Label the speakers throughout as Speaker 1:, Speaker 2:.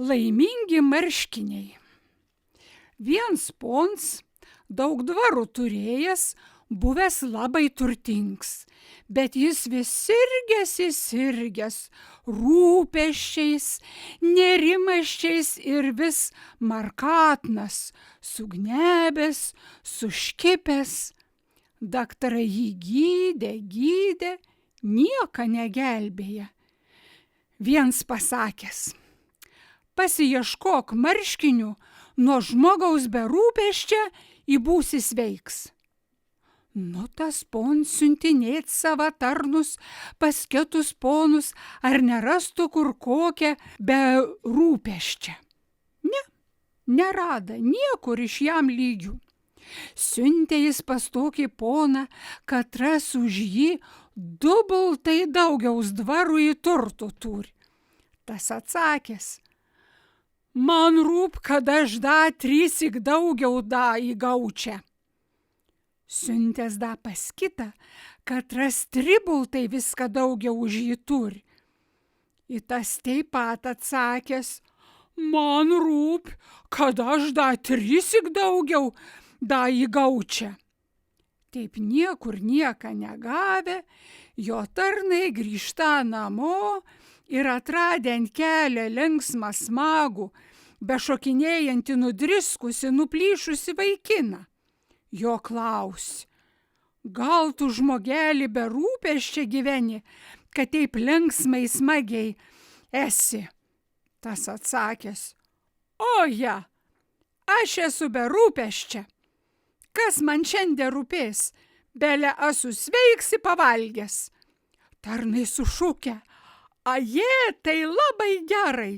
Speaker 1: Laimingi marškiniai. Viens pons, daug dvarų turėjęs, buvęs labai turtingas, bet jis vis sirgęs, rūpesčiais, nerimasčiais ir vis markatnas, sugnebęs, suškipęs. Daktarai jį gydė, nieko negelbėja. Viens pasakęs: pasiieškok marškinių, nuo žmogaus be rūpesčio įbūsi sveiks. Nu, tas pons siuntinėt savo tarnus pas kitus ponus, ar nerastų kur kokią be rūpesčio. Ne, nerada niekur iš jam lygių. Siuntė jis pas tokį poną, kad ras už jį dubultai daugiaus dvarų į turtų turi. Tas atsakęs: man rūp, kad aš da 3 daugiau da įgaučia. Siuntęs da pas kitą, kad ras tribultai viską daugiau už jį turi. Į tas taip pat atsakęs: man rūp, kad aš da 3 daugiau da įgaučia. Taip niekur nieko negavę, jo tarnai grįžta namo ir atradę ant kelio linksmą smagų, bešokinėjantį nudriskusi, nuplyšusi vaikiną. Jo klaus: gal tu, žmogelį, be rūpesčio gyveni, kad taip linksmai smagiai esi? Tas atsakęs: oja, aš esu be rūpesčio. Kas man šiandien rūpės, bele esu sveiksi pavalgęs. Tarnai sušukę: aje, tai labai gerai.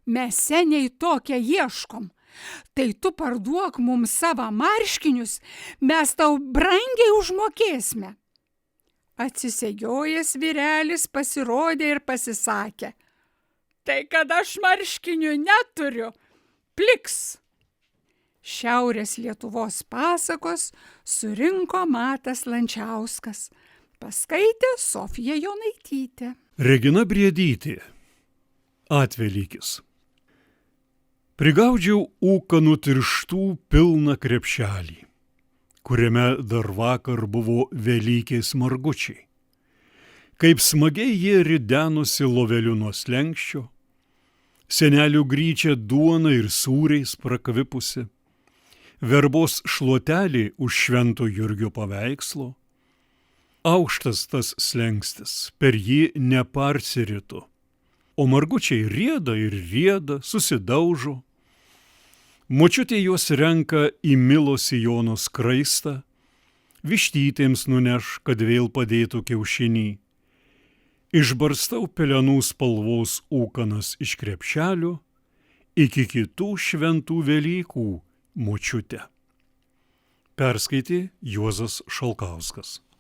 Speaker 1: Mes seniai tokią ieškom. Tai tu parduok mums savo marškinius, mes tau brangiai užmokėsime. Atsisegiojęs vyrelis pasirodė ir pasisakė: tai kad aš marškinių neturiu, pliks. Šiaurės Lietuvos pasakos surinko Matas Lančiauskas. Paskaitė Sofija Jonaitytė.
Speaker 2: Regina Briedytė. Atvelykis. Prigaudžiau ūkanų tirštų pilną krepšelį, kuriame dar vakar buvo velykės margučiai. Kaip smagiai jie ridenosi loveliu nuo slenkščio, senelių gryčia duona ir sūriais prakvipusi, verbos šluotelė už Švento Jurgio paveikslo. Aukštas tas slengstis, per jį neparsirito, o margučiai rieda ir rieda, susidaužo. Močiutė juos renka į Milo sijono skraistą, vištytėms nuneš, kad vėl padėtų kiaušinį. Išbarstau pelenų spalvos ūkanas iš krepšelio iki kitų šventų Velykų, močiutė. Perskaitė Juozas Šalkauskas.